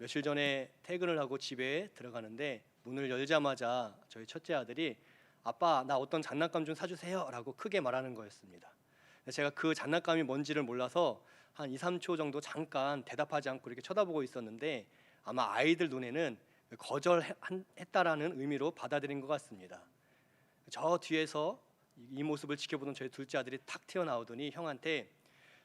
며칠 전에 퇴근을 하고 집에 들어가는데 문을 열자마자 저희 첫째 아들이 "아빠, 나 어떤 장난감 좀 사주세요 라고 크게 말하는 거였습니다. 제가 그 장난감이 뭔지를 몰라서 한 2, 3초 정도 잠깐 대답하지 않고 이렇게 쳐다보고 있었는데 아마 아이들 눈에는 거절했다라는 의미로 받아들인 것 같습니다. 저 뒤에서 이 모습을 지켜보던 저희 둘째 아들이 탁 튀어나오더니 형한테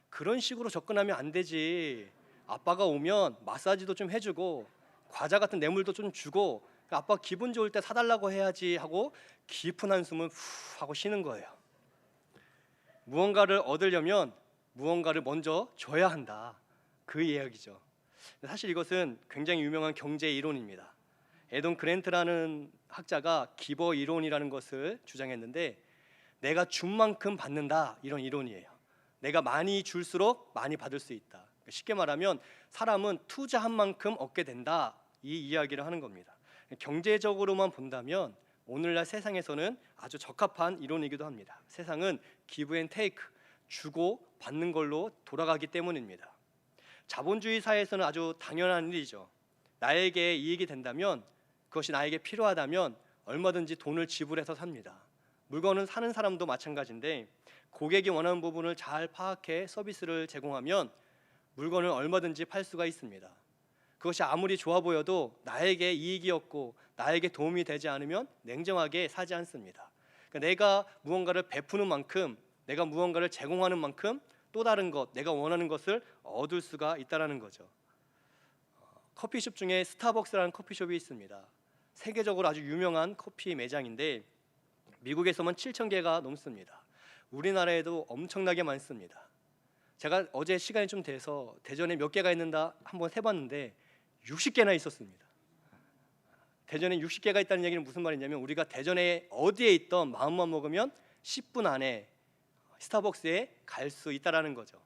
"그런 식으로 접근하면 안 되지. 아빠가 오면 마사지도 좀 해주고 과자 같은 뇌물도 좀 주고 아빠 기분 좋을 때 사달라고 해야지." 하고 깊은 한숨을 후 하고 쉬는 거예요. 무언가를 얻으려면 무언가를 먼저 줘야 한다, 그 이야기죠. 사실 이것은 굉장히 유명한 경제 이론입니다. 에돈 그랜트라는 학자가 기버 이론이라는 것을 주장했는데, 내가 준 만큼 받는다, 이런 이론이에요. 내가 많이 줄수록 많이 받을 수 있다. 쉽게 말하면 사람은 투자한 만큼 얻게 된다, 이 이야기를 하는 겁니다. 경제적으로만 본다면 오늘날 세상에서는 아주 적합한 이론이기도 합니다. 세상은 기브 앤 테이크, 주고 받는 걸로 돌아가기 때문입니다. 자본주의 사회에서는 아주 당연한 일이죠. 나에게 이익이 된다면, 그것이 나에게 필요하다면 얼마든지 돈을 지불해서 삽니다. 물건은 사는 사람도 마찬가지인데, 고객이 원하는 부분을 잘 파악해 서비스를 제공하면 물건을 얼마든지 팔 수가 있습니다. 그것이 아무리 좋아 보여도 나에게 이익이 없고 나에게 도움이 되지 않으면 냉정하게 사지 않습니다. 그러니까 내가 무언가를 베푸는 만큼, 내가 무언가를 제공하는 만큼 또 다른 것, 내가 원하는 것을 얻을 수가 있다는 거죠. 커피숍 중에 스타벅스라는 커피숍이 있습니다. 세계적으로 아주 유명한 커피 매장인데 미국에서만 7,000개가 넘습니다. 우리나라에도 엄청나게 많습니다. 제가 어제 시간이 좀 돼서 대전에 몇 개가 있는다 한번 세봤는데 60개나 있었습니다. 대전에 60개가 있다는 얘기는 무슨 말이냐면, 우리가 대전에 어디에 있던 마음만 먹으면 10분 안에 스타벅스에 갈 수 있다는 거죠.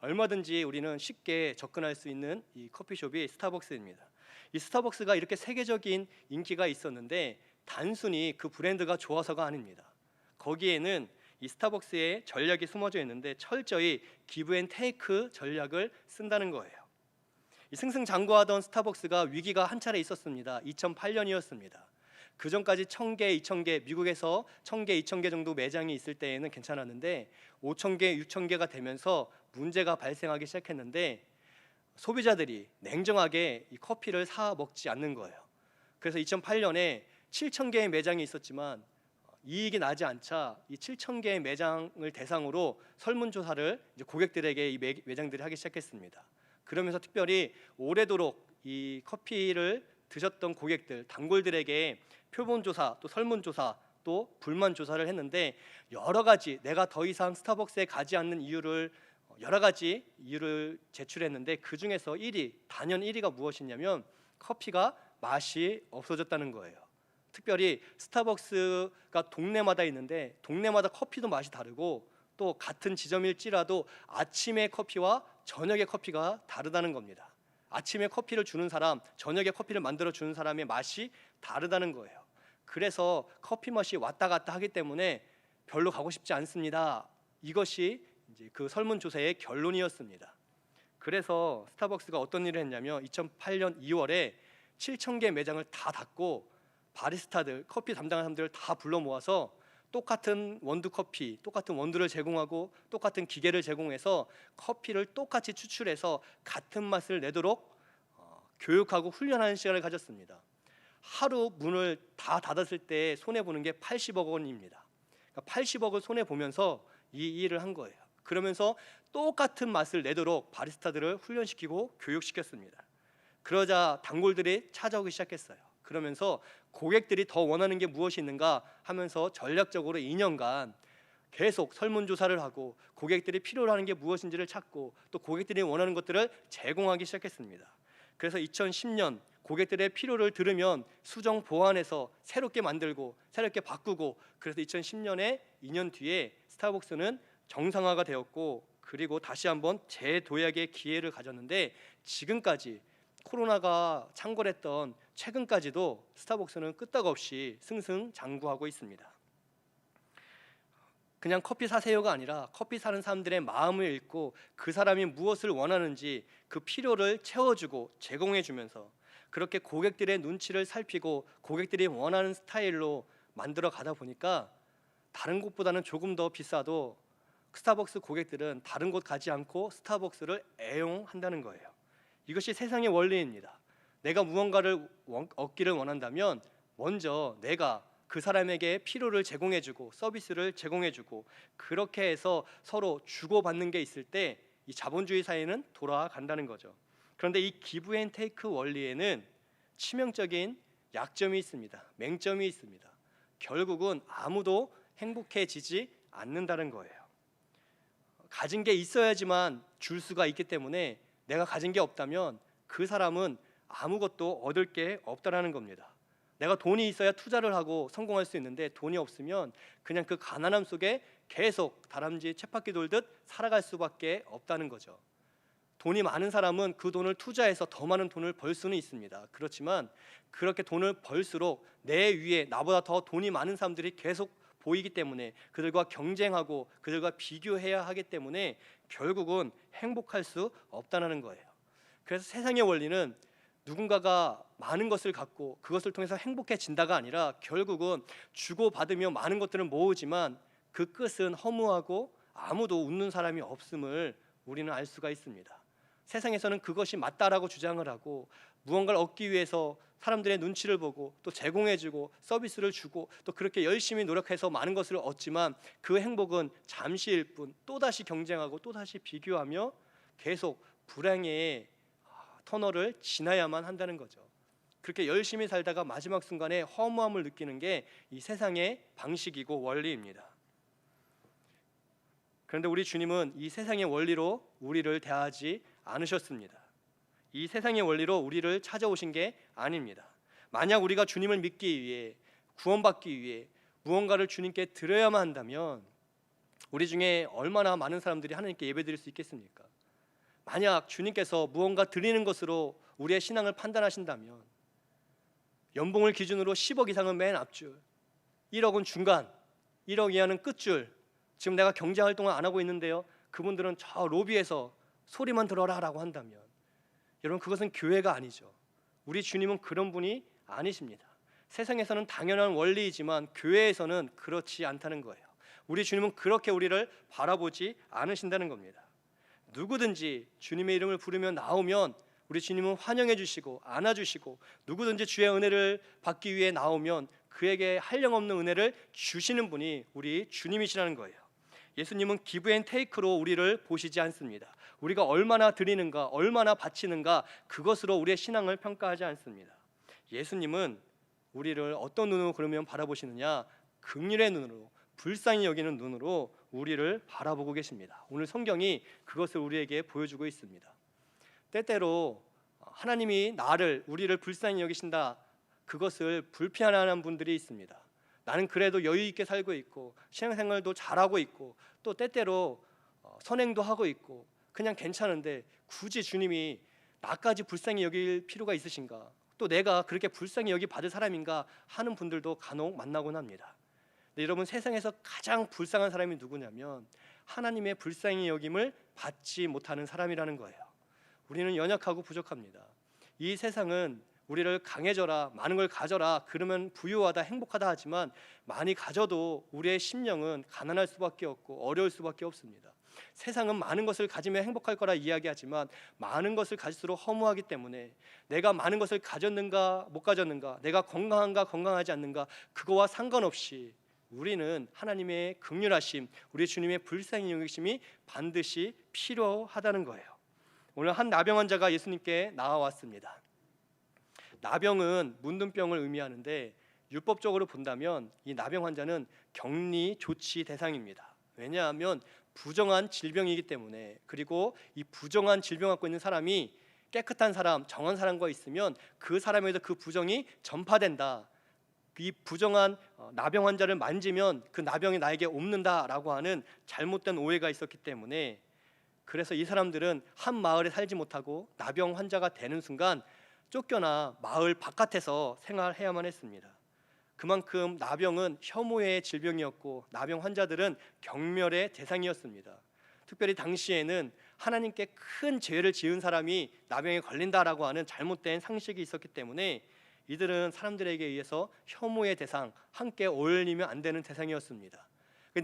얼마든지 우리는 쉽게 접근할 수 있는 이 커피숍이 스타벅스입니다. 이 스타벅스가 이렇게 세계적인 인기가 있었는데 단순히 그 브랜드가 좋아서가 아닙니다. 거기에는 이 스타벅스의 전략이 숨어져 있는데 철저히 기브 앤 테이크 전략을 쓴다는 거예요. 이 승승장구하던 스타벅스가 위기가 한 차례 있었습니다. 2008년이었습니다. 그 전까지 1,000개, 2,000개, 미국에서 1,000개, 2,000개 정도 매장이 있을 때에는 괜찮았는데 5,000개, 6,000개가 되면서 문제가 발생하기 시작했는데 소비자들이 냉정하게 이 커피를 사 먹지 않는 거예요. 그래서 2008년에 7,000개의 매장이 있었지만 이익이 나지 않자 이 7,000개의 매장을 대상으로 설문조사를 이제 고객들에게 이 매장들이 하기 시작했습니다. 그러면서 특별히 오래도록 이 커피를 드셨던 고객들, 단골들에게 표본조사, 또 설문조사, 또 불만조사를 했는데 여러 가지, 내가 더 이상 스타벅스에 가지 않는 이유를 여러 가지 이유를 제출했는데 그 중에서 1위, 단연 1위가 무엇이냐면 커피가 맛이 없어졌다는 거예요. 특별히 스타벅스가 동네마다 있는데 동네마다 커피도 맛이 다르고 또 같은 지점일지라도 아침의 커피와 저녁의 커피가 다르다는 겁니다. 아침에 커피를 주는 사람, 저녁에 커피를 만들어 주는 사람의 맛이 다르다는 거예요. 그래서 커피 맛이 왔다 갔다 하기 때문에 별로 가고 싶지 않습니다. 이것이 이제 그 설문조사의 결론이었습니다. 그래서 스타벅스가 어떤 일을 했냐면 2008년 2월에 7,000개 매장을 다 닫고 바리스타들, 커피 담당하는 사람들을 다 불러 모아서 똑같은 원두 커피, 똑같은 원두를 제공하고 똑같은 기계를 제공해서 커피를 똑같이 추출해서 같은 맛을 내도록 교육하고 훈련하는 시간을 가졌습니다. 하루 문을 다 닫았을 때 손해보는 게 80억 원입니다. 그러니까 80억을 손해보면서 이 일을 한 거예요. 그러면서 똑같은 맛을 내도록 바리스타들을 훈련시키고 교육시켰습니다. 그러자 단골들이 찾아오기 시작했어요. 그러면서 고객들이 더 원하는 게 무엇이 있는가 하면서 전략적으로 2년간 계속 설문조사를 하고 고객들이 필요로 하는 게 무엇인지를 찾고 또 고객들이 원하는 것들을 제공하기 시작했습니다. 그래서 2010년 고객들의 필요를 들으면 수정 보완해서 새롭게 만들고 새롭게 바꾸고, 그래서 2010년에 2년 뒤에 스타벅스는 정상화가 되었고, 그리고 다시 한번 재도약의 기회를 가졌는데 지금까지 코로나가 창궐했던 최근까지도 스타벅스는 끄떡없이 승승장구하고 있습니다. 그냥 커피 사세요가 아니라 커피 사는 사람들의 마음을 읽고 그 사람이 무엇을 원하는지 그 필요를 채워주고 제공해주면서 그렇게 고객들의 눈치를 살피고 고객들이 원하는 스타일로 만들어 가다 보니까 다른 곳보다는 조금 더 비싸도 스타벅스 고객들은 다른 곳 가지 않고 스타벅스를 애용한다는 거예요. 이것이 세상의 원리입니다. 내가 무언가를 얻기를 원한다면 먼저 내가 그 사람에게 필요를 제공해주고 서비스를 제공해주고 그렇게 해서 서로 주고받는 게 있을 때 이 자본주의 사회는 돌아간다는 거죠. 그런데 이 기브 앤 테이크 원리에는 치명적인 약점이 있습니다. 맹점이 있습니다. 결국은 아무도 행복해지지 않는다는 거예요. 가진 게 있어야지만 줄 수가 있기 때문에 내가 가진 게 없다면 그 사람은 아무것도 얻을 게 없다라는 겁니다. 내가 돈이 있어야 투자를 하고 성공할 수 있는데 돈이 없으면 그냥 그 가난함 속에 계속 다람쥐 쳇바퀴 돌듯 살아갈 수밖에 없다는 거죠. 돈이 많은 사람은 그 돈을 투자해서 더 많은 돈을 벌 수는 있습니다. 그렇지만 그렇게 돈을 벌수록 내 위에 나보다 더 돈이 많은 사람들이 계속 보이기 때문에 그들과 경쟁하고 그들과 비교해야 하기 때문에 결국은 행복할 수 없다는 거예요. 그래서 세상의 원리는 누군가가 많은 것을 갖고 그것을 통해서 행복해진다가 아니라 결국은 주고받으며 많은 것들을 모으지만 그 끝은 허무하고 아무도 웃는 사람이 없음을 우리는 알 수가 있습니다. 세상에서는 그것이 맞다라고 주장을 하고 무언가를 얻기 위해서 사람들의 눈치를 보고 또 제공해주고 서비스를 주고 또 그렇게 열심히 노력해서 많은 것을 얻지만 그 행복은 잠시일 뿐 또다시 경쟁하고 또다시 비교하며 계속 불행의 터널을 지나야만 한다는 거죠. 그렇게 열심히 살다가 마지막 순간에 허무함을 느끼는 게 이 세상의 방식이고 원리입니다. 그런데 우리 주님은 이 세상의 원리로 우리를 대하지 않으셨습니다. 이 세상의 원리로 우리를 찾아오신 게 아닙니다. 만약 우리가 주님을 믿기 위해 구원받기 위해 무언가를 주님께 드려야만 한다면 우리 중에 얼마나 많은 사람들이 하나님께 예배드릴 수 있겠습니까? 만약 주님께서 무언가 드리는 것으로 우리의 신앙을 판단하신다면 연봉을 기준으로 10억 이상은 맨 앞줄, 1억은 중간, 1억 이하는 끝줄. 지금 내가 경제활동을 안 하고 있는데요, 그분들은 저 로비에서 소리만 들어라 라고 한다면 여러분 그것은 교회가 아니죠. 우리 주님은 그런 분이 아니십니다. 세상에서는 당연한 원리이지만 교회에서는 그렇지 않다는 거예요. 우리 주님은 그렇게 우리를 바라보지 않으신다는 겁니다. 누구든지 주님의 이름을 부르며 나오면 우리 주님은 환영해 주시고 안아주시고 누구든지 주의 은혜를 받기 위해 나오면 그에게 한량없는 은혜를 주시는 분이 우리 주님이시라는 거예요. 예수님은 기브 앤 테이크로 우리를 보시지 않습니다. 우리가 얼마나 드리는가 얼마나 바치는가 그것으로 우리의 신앙을 평가하지 않습니다. 예수님은 우리를 어떤 눈으로 그러면 바라보시느냐, 긍휼의 눈으로, 불쌍히 여기는 눈으로 우리를 바라보고 계십니다. 오늘 성경이 그것을 우리에게 보여주고 있습니다. 때때로 하나님이 우리를 불쌍히 여기신다, 그것을 불편해하는 분들이 있습니다. 나는 그래도 여유 있게 살고 있고 신앙생활도 잘하고 있고 또 때때로 선행도 하고 있고 그냥 괜찮은데 굳이 주님이 나까지 불쌍히 여길 필요가 있으신가, 또 내가 그렇게 불쌍히 여기 받을 사람인가 하는 분들도 간혹 만나곤 합니다. 근데 여러분, 세상에서 가장 불쌍한 사람이 누구냐면 하나님의 불쌍히 여김을 받지 못하는 사람이라는 거예요. 우리는 연약하고 부족합니다. 이 세상은 우리를 강해져라, 많은 걸 가져라, 그러면 부유하다, 행복하다 하지만 많이 가져도 우리의 심령은 가난할 수밖에 없고 어려울 수밖에 없습니다. 세상은 많은 것을 가지면 행복할 거라 이야기하지만 많은 것을 가질수록 허무하기 때문에 내가 많은 것을 가졌는가 못 가졌는가, 내가 건강한가 건강하지 않는가, 그거와 상관없이 우리는 하나님의 긍휼하심, 우리 주님의 불쌍히 여기심이 반드시 필요하다는 거예요. 오늘 한 나병 환자가 예수님께 나와왔습니다. 나병은 문둥병을 의미하는데 율법적으로 본다면 이 나병 환자는 격리 조치 대상입니다. 왜냐하면 부정한 질병이기 때문에, 그리고 이 부정한 질병 갖고 있는 사람이 깨끗한 사람, 정한 사람과 있으면 그 사람에도 그 부정이 전파된다. 이 부정한 나병 환자를 만지면 그 나병이 나에게 옮는다라고 하는 잘못된 오해가 있었기 때문에, 그래서 이 사람들은 한 마을에 살지 못하고 나병 환자가 되는 순간 쫓겨나 마을 바깥에서 생활해야만 했습니다. 그만큼 나병은 혐오의 질병이었고 나병 환자들은 경멸의 대상이었습니다. 특별히 당시에는 하나님께 큰 죄를 지은 사람이 나병에 걸린다라고 하는 잘못된 상식이 있었기 때문에 이들은 사람들에게 의해서 혐오의 대상, 함께 어울리면 안 되는 대상이었습니다.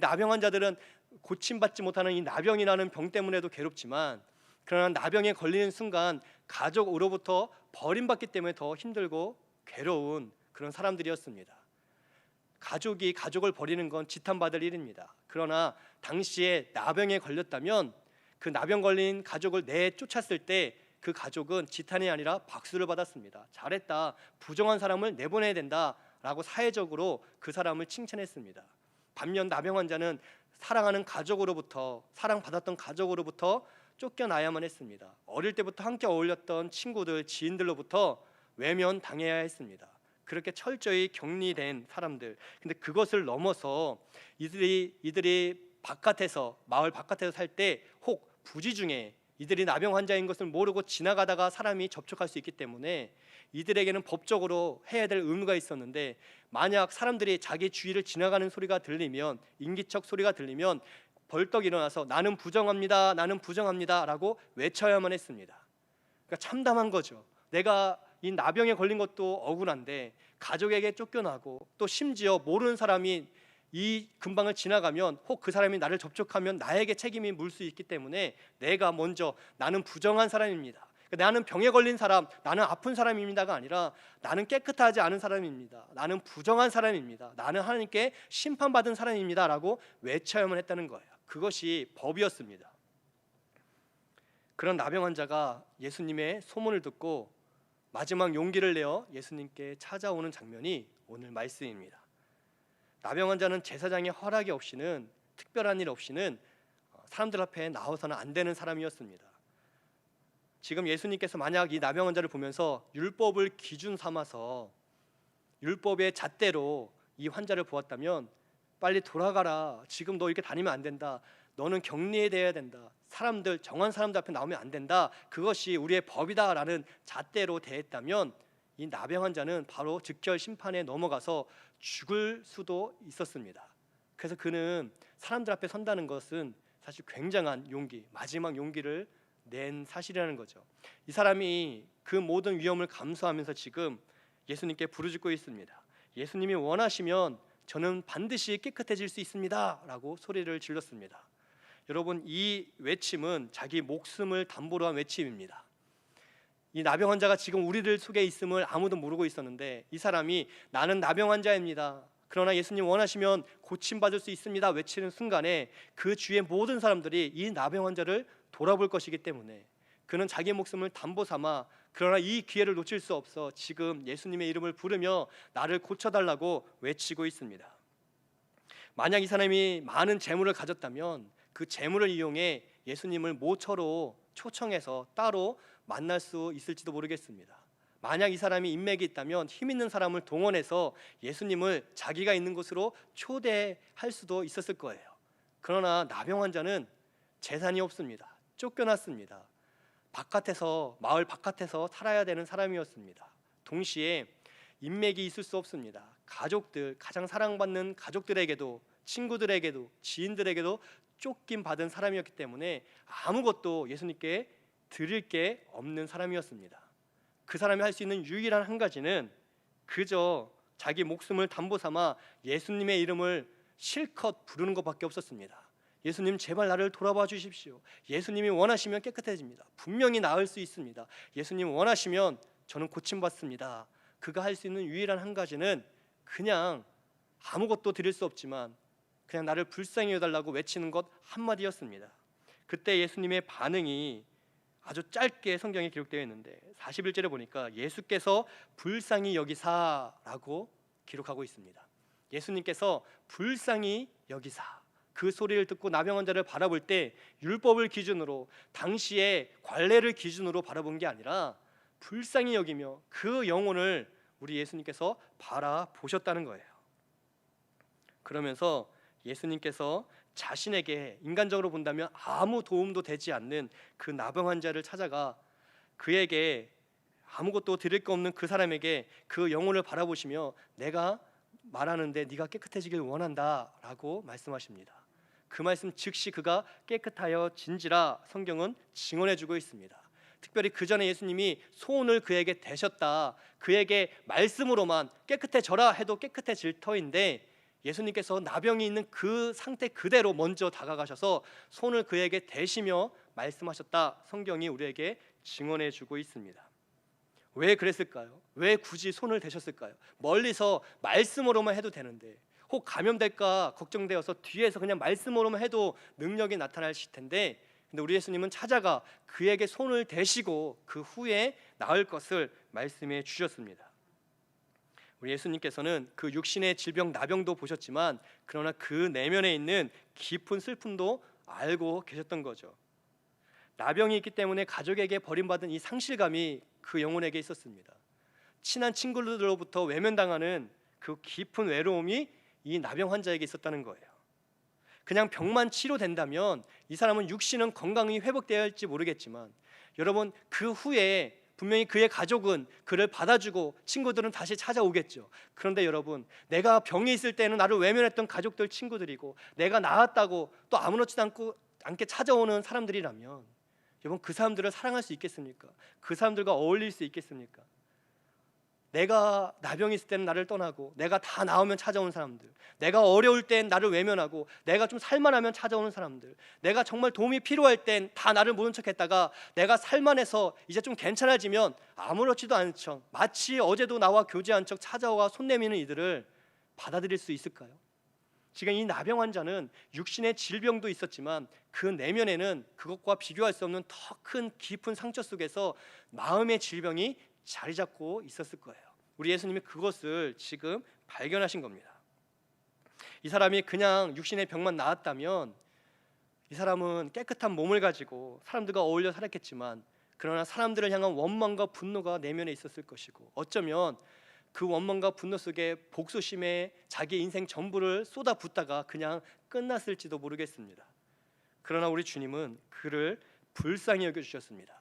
나병 환자들은 고침받지 못하는 이 나병이라는 병 때문에도 괴롭지만, 그러나 나병에 걸리는 순간 가족으로부터 버림받기 때문에 더 힘들고 괴로운 그런 사람들이었습니다. 가족이 가족을 버리는 건 지탄받을 일입니다. 그러나 당시에 나병에 걸렸다면 그 나병 걸린 가족을 내쫓았을 때 그 가족은 지탄이 아니라 박수를 받았습니다. 잘했다, 부정한 사람을 내보내야 된다라고 사회적으로 그 사람을 칭찬했습니다. 반면 나병 환자는 사랑하는 가족으로부터, 사랑받았던 가족으로부터 쫓겨나야만 했습니다. 어릴 때부터 함께 어울렸던 친구들, 지인들로부터 외면당해야 했습니다. 그렇게 철저히 격리된 사람들. 근데 그것을 넘어서 이들이 바깥에서, 마을 바깥에서 살 때 혹 부지 중에 이들이 나병 환자인 것을 모르고 지나가다가 사람이 접촉할 수 있기 때문에 이들에게는 법적으로 해야 될 의무가 있었는데, 만약 사람들이 자기 주위를 지나가는 소리가 들리면, 인기척 소리가 들리면 벌떡 일어나서 나는 부정합니다, 나는 부정합니다 라고 외쳐야만 했습니다. 그러니까 참담한 거죠. 내가 이 나병에 걸린 것도 억울한데 가족에게 쫓겨나고, 또 심지어 모르는 사람이 이 근방을 지나가면 혹 그 사람이 나를 접촉하면 나에게 책임이 물 수 있기 때문에 내가 먼저 나는 부정한 사람입니다, 나는 병에 걸린 사람, 나는 아픈 사람입니다가 아니라 나는 깨끗하지 않은 사람입니다, 나는 부정한 사람입니다, 나는 하나님께 심판받은 사람입니다 라고 외쳐야만 했다는 거예요. 그것이 법이었습니다. 그런 나병 환자가 예수님의 소문을 듣고 마지막 용기를 내어 예수님께 찾아오는 장면이 오늘 말씀입니다. 나병 환자는 제사장의 허락이 없이는, 특별한 일 없이는 사람들 앞에 나와서는 안 되는 사람이었습니다. 지금 예수님께서 만약 이 나병 환자를 보면서 율법을 기준 삼아서 율법의 잣대로 이 환자를 보았다면 빨리 돌아가라, 지금 너 이렇게 다니면 안 된다, 너는 격리돼야 된다, 사람들, 정한 사람들 앞에 나오면 안 된다, 그것이 우리의 법이다라는 잣대로 대했다면 이 나병 환자는 바로 즉결 심판에 넘어가서 죽을 수도 있었습니다. 그래서 그는 사람들 앞에 선다는 것은 사실 굉장한 용기, 마지막 용기를 낸 사실이라는 거죠. 이 사람이 그 모든 위험을 감수하면서 지금 예수님께 부르짖고 있습니다. 예수님이 원하시면 저는 반드시 깨끗해질 수 있습니다 라고 소리를 질렀습니다. 여러분, 이 외침은 자기 목숨을 담보로 한 외침입니다. 이 나병 환자가 지금 우리들 속에 있음을 아무도 모르고 있었는데, 이 사람이 나는 나병 환자입니다, 그러나 예수님 원하시면 고침받을 수 있습니다 외치는 순간에 그 주위의 모든 사람들이 이 나병 환자를 돌아볼 것이기 때문에 그는 자기 목숨을 담보 삼아, 그러나 이 기회를 놓칠 수 없어 지금 예수님의 이름을 부르며 나를 고쳐달라고 외치고 있습니다. 만약 이 사람이 많은 재물을 가졌다면 그 재물을 이용해 예수님을 모처로 초청해서 따로 만날 수 있을지도 모르겠습니다. 만약 이 사람이 인맥이 있다면 힘 있는 사람을 동원해서 예수님을 자기가 있는 곳으로 초대할 수도 있었을 거예요. 그러나 나병 환자는 재산이 없습니다. 쫓겨났습니다. 바깥에서, 마을 바깥에서 살아야 되는 사람이었습니다. 동시에 인맥이 있을 수 없습니다. 가족들, 가장 사랑받는 가족들에게도, 친구들에게도, 지인들에게도 쫓김 받은 사람이었기 때문에 아무것도 예수님께 드릴 게 없는 사람이었습니다. 그 사람이 할 수 있는 유일한 한 가지는 그저 자기 목숨을 담보 삼아 예수님의 이름을 실컷 부르는 것밖에 없었습니다. 예수님, 제발 나를 돌아봐 주십시오. 예수님이 원하시면 깨끗해집니다. 분명히 나을 수 있습니다. 예수님 원하시면 저는 고침받습니다. 그가 할 수 있는 유일한 한 가지는 그냥 아무것도 드릴 수 없지만 그냥 나를 불쌍히 여달라고 외치는 것 한마디였습니다. 그때 예수님의 반응이 아주 짧게 성경에 기록되어 있는데 41절에 보니까 예수께서 불쌍히 여기사라고 기록하고 있습니다. 예수님께서 불쌍히 여기사, 그 소리를 듣고 나병 환자를 바라볼 때 율법을 기준으로, 당시의 관례를 기준으로 바라본 게 아니라 불쌍히 여기며 그 영혼을 우리 예수님께서 바라보셨다는 거예요. 그러면서 예수님께서 자신에게 인간적으로 본다면 아무 도움도 되지 않는 그 나병 환자를 찾아가 그에게 아무것도 드릴 거 없는 그 사람에게 그 영혼을 바라보시며 내가 말하는데 네가 깨끗해지길 원한다라고 말씀하십니다. 그 말씀 즉시 그가 깨끗하여 진지라 성경은 증언해주고 있습니다. 특별히 그 전에 예수님이 소원을 그에게 대셨다, 그에게 말씀으로만 깨끗해져라 해도 깨끗해질 터인데 예수님께서 나병이 있는 그 상태 그대로 먼저 다가가셔서 손을 그에게 대시며 말씀하셨다, 성경이 우리에게 증언해주고 있습니다. 왜 그랬을까요? 왜 굳이 손을 대셨을까요? 멀리서 말씀으로만 해도 되는데, 혹 감염될까 걱정되어서 뒤에서 그냥 말씀으로만 해도 능력이 나타날 텐데, 근데 우리 예수님은 찾아가 그에게 손을 대시고 그 후에 나을 것을 말씀해 주셨습니다. 우리 예수님께서는 그 육신의 질병 나병도 보셨지만 그러나 그 내면에 있는 깊은 슬픔도 알고 계셨던 거죠. 나병이 있기 때문에 가족에게 버림받은 이 상실감이 그 영혼에게 있었습니다. 친한 친구들로부터 외면당하는 그 깊은 외로움이 이 나병 환자에게 있었다는 거예요. 그냥 병만 치료된다면 이 사람은 육신은 건강히 회복되어야 할지 모르겠지만, 여러분 그 후에 분명히 그의 가족은 그를 받아주고 친구들은 다시 찾아오겠죠. 그런데 여러분, 내가 병이 있을 때는 나를 외면했던 가족들, 친구들이고 내가 나았다고 또 아무렇지도 않게 찾아오는 사람들이라면 여러분, 그 사람들을 사랑할 수 있겠습니까? 그 사람들과 어울릴 수 있겠습니까? 내가 나병이 있을 때는 나를 떠나고 내가 다 나으면 찾아오는 사람들, 내가 어려울 땐 나를 외면하고 내가 좀 살만하면 찾아오는 사람들, 내가 정말 도움이 필요할 땐 다 나를 모른 척했다가 내가 살만해서 이제 좀 괜찮아지면 아무렇지도 않은 척, 마치 어제도 나와 교제한 척 찾아와 손 내미는 이들을 받아들일 수 있을까요? 지금 이 나병 환자는 육신의 질병도 있었지만 그 내면에는 그것과 비교할 수 없는 더 큰 깊은 상처 속에서 마음의 질병이 자리 잡고 있었을 거예요. 우리 예수님이 그것을 지금 발견하신 겁니다. 이 사람이 그냥 육신의 병만 나았다면 이 사람은 깨끗한 몸을 가지고 사람들과 어울려 살았겠지만, 그러나 사람들을 향한 원망과 분노가 내면에 있었을 것이고, 어쩌면 그 원망과 분노 속에 복수심에 자기 인생 전부를 쏟아붓다가 그냥 끝났을지도 모르겠습니다. 그러나 우리 주님은 그를 불쌍히 여겨주셨습니다.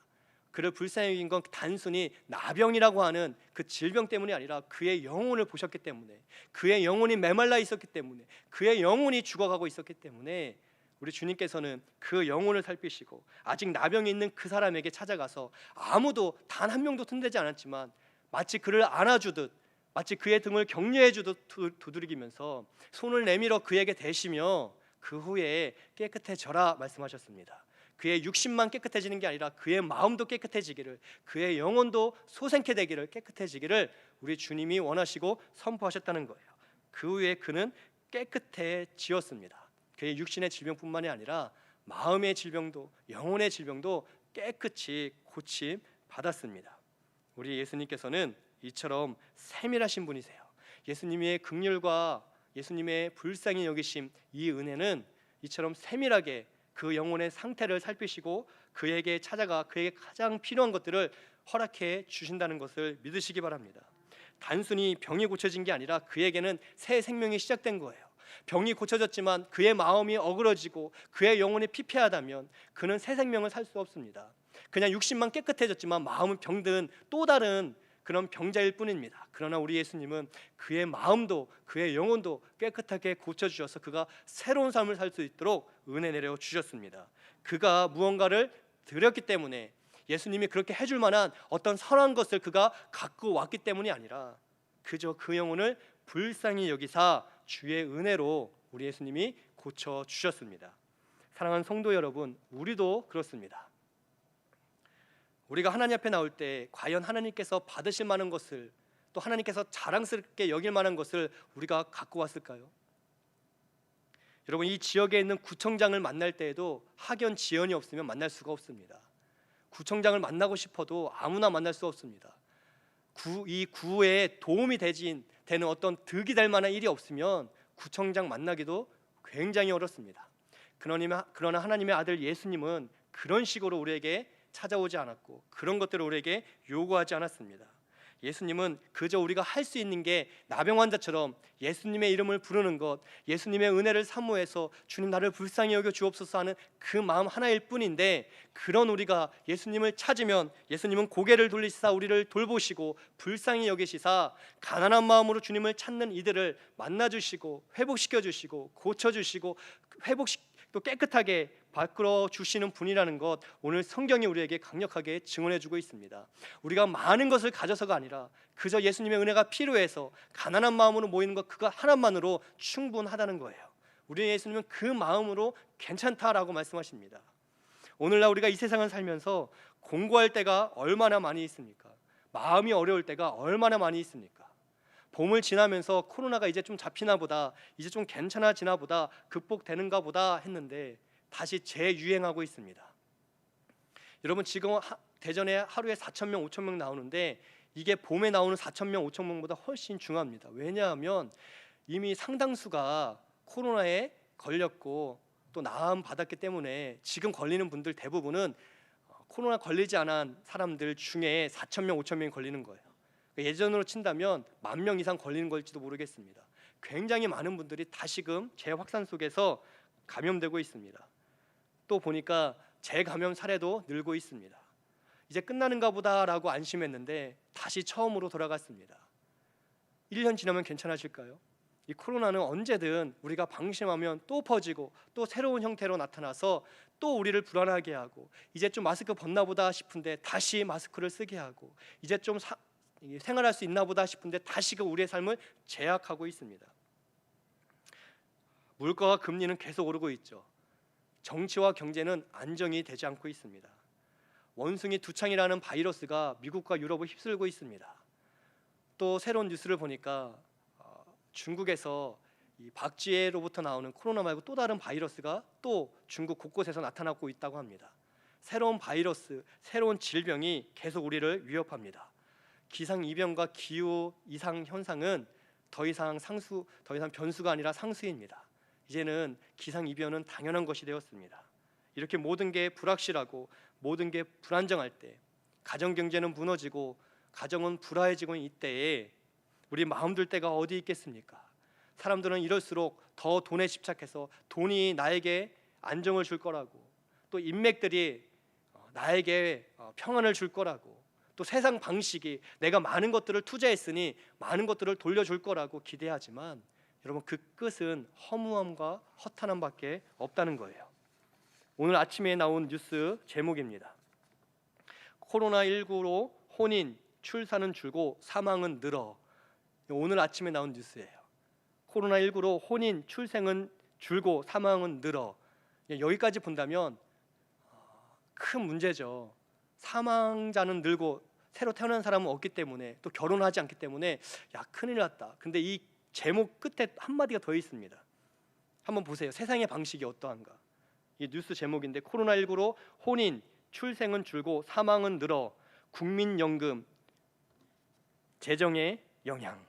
그를 불쌍히 여긴 건 단순히 나병이라고 하는 그 질병 때문이 아니라 그의 영혼을 보셨기 때문에, 그의 영혼이 메말라 있었기 때문에, 그의 영혼이 죽어가고 있었기 때문에 우리 주님께서는 그 영혼을 살피시고 아직 나병이 있는 그 사람에게 찾아가서 아무도 단 한 명도 틈되지 않았지만 마치 그를 안아주듯, 마치 그의 등을 격려해주듯 두드리면서 손을 내밀어 그에게 대시며 그 후에 깨끗해져라 말씀하셨습니다. 그의 육신만 깨끗해지는 게 아니라 그의 마음도 깨끗해지기를, 그의 영혼도 소생케 되기를, 깨끗해지기를 우리 주님이 원하시고 선포하셨다는 거예요. 그 후에 그는 깨끗해지었습니다. 그의 육신의 질병뿐만이 아니라 마음의 질병도, 영혼의 질병도 깨끗이 고침 받았습니다. 우리 예수님께서는 이처럼 세밀하신 분이세요. 예수님의 긍휼과 예수님의 불쌍히 여기심, 이 은혜는 이처럼 세밀하게 그 영혼의 상태를 살피시고 그에게 찾아가 그에게 가장 필요한 것들을 허락해 주신다는 것을 믿으시기 바랍니다. 단순히 병이 고쳐진 게 아니라 그에게는 새 생명이 시작된 거예요. 병이 고쳐졌지만 그의 마음이 어그러지고 그의 영혼이 피폐하다면 그는 새 생명을 살 수 없습니다. 그냥 육신만 깨끗해졌지만 마음은 병든 또 다른 그런 병자일 뿐입니다. 그러나 우리 예수님은 그의 마음도 그의 영혼도 깨끗하게 고쳐주셔서 그가 새로운 삶을 살 수 있도록 은혜 내려 주셨습니다. 그가 무언가를 드렸기 때문에, 예수님이 그렇게 해줄 만한 어떤 선한 것을 그가 갖고 왔기 때문이 아니라 그저 그 영혼을 불쌍히 여기사 주의 은혜로 우리 예수님이 고쳐주셨습니다. 사랑하는 성도 여러분, 우리도 그렇습니다. 우리가 하나님 앞에 나올 때 과연 하나님께서 받으실 만한 것을, 또 하나님께서 자랑스럽게 여길 만한 것을 우리가 갖고 왔을까요? 여러분, 이 지역에 있는 구청장을 만날 때에도 학연 지연이 없으면 만날 수가 없습니다. 구청장을 만나고 싶어도 아무나 만날 수 없습니다. 이 구에 도움이 되는 어떤 득이 될 만한 일이 없으면 구청장 만나기도 굉장히 어렵습니다. 그러나 하나님의 아들 예수님은 그런 식으로 우리에게 찾아오지 않았고 그런 것들을 우리에게 요구하지 않았습니다. 예수님은 그저 우리가 할 수 있는 게 나병 환자처럼 예수님의 이름을 부르는 것, 예수님의 은혜를 사모해서 주님 나를 불쌍히 여겨 주옵소서 하는 그 마음 하나일 뿐인데, 그런 우리가 예수님을 찾으면 예수님은 고개를 돌리시사 우리를 돌보시고 불쌍히 여기시사 가난한 마음으로 주님을 찾는 이들을 만나주시고 회복시켜주시고 고쳐주시고 또 깨끗하게 바꾸어 주시는 분이라는 것, 오늘 성경이 우리에게 강력하게 증언해주고 있습니다. 우리가 많은 것을 가져서가 아니라 그저 예수님의 은혜가 필요해서 가난한 마음으로 모이는 것, 그거 하나만으로 충분하다는 거예요. 우리 예수님은 그 마음으로 괜찮다라고 말씀하십니다. 오늘날 우리가 이 세상을 살면서 공고할 때가 얼마나 많이 있습니까? 마음이 어려울 때가 얼마나 많이 있습니까? 봄을 지나면서 코로나가 이제 좀 잡히나 보다, 이제 좀 괜찮아지나 보다, 극복되는가 보다 했는데 다시 재유행하고 있습니다. 여러분, 지금 대전에 하루에 4,000명, 5,000명 나오는데 이게 봄에 나오는 4,000명, 5,000명보다 훨씬 중요합니다. 왜냐하면 이미 상당수가 코로나에 걸렸고 또 나음 받았기 때문에 지금 걸리는 분들 대부분은 코로나 걸리지 않은 사람들 중에 4,000명, 5,000명이 걸리는 거예요. 예전으로 친다면 10,000명 이상 걸리는 걸지도 모르겠습니다. 굉장히 많은 분들이 다시금 재확산 속에서 감염되고 있습니다. 또 보니까 재감염 사례도 늘고 있습니다. 이제 끝나는가 보다라고 안심했는데 다시 처음으로 돌아갔습니다. 1년 지나면 괜찮아질까요? 이 코로나는 언제든 우리가 방심하면 또 퍼지고 또 새로운 형태로 나타나서 또 우리를 불안하게 하고, 이제 좀 마스크 벗나 보다 싶은데 다시 마스크를 쓰게 하고, 이제 좀 생활할 수 있나 보다 싶은데 다시금 우리의 삶을 제약하고 있습니다. 물가와 금리는 계속 오르고 있죠. 정치와 경제는 안정이 되지 않고 있습니다. 원숭이 두창이라는 바이러스가 미국과 유럽을 휩쓸고 있습니다. 또 새로운 뉴스를 보니까 중국에서 이 박쥐로부터 나오는 코로나 말고 또 다른 바이러스가 또 중국 곳곳에서 나타나고 있다고 합니다. 새로운 바이러스, 새로운 질병이 계속 우리를 위협합니다. 기상이변과 기후 이상 현상은 더 이상 변수가 아니라 상수입니다. 이제는 기상이변은 당연한 것이 되었습니다. 이렇게 모든 게 불확실하고 모든 게 불안정할 때, 가정경제는 무너지고 가정은 불화해지고 있는 이때에 우리 마음 둘 데가 어디 있겠습니까? 사람들은 이럴수록 더 돈에 집착해서 돈이 나에게 안정을 줄 거라고, 또 인맥들이 나에게 평안을 줄 거라고, 또 세상 방식이 내가 많은 것들을 투자했으니 많은 것들을 돌려줄 거라고 기대하지만, 여러분 그 끝은 허무함과 허탄함밖에 없다는 거예요. 오늘 아침에 나온 뉴스 제목입니다. 코로나19로 혼인, 출산은 줄고 사망은 늘어. 오늘 아침에 나온 뉴스예요. 코로나19로 혼인, 출생은 줄고 사망은 늘어. 여기까지 본다면 큰 문제죠. 사망자는 늘고 새로 태어난 사람은 없기 때문에, 또 결혼하지 않기 때문에 야 큰일 났다. 근데 이 제목 끝에 한마디가 더 있습니다. 한번 보세요. 세상의 방식이 어떠한가. 이 뉴스 제목인데, 코로나19로 혼인, 출생은 줄고 사망은 늘어. 국민연금 재정의 영향.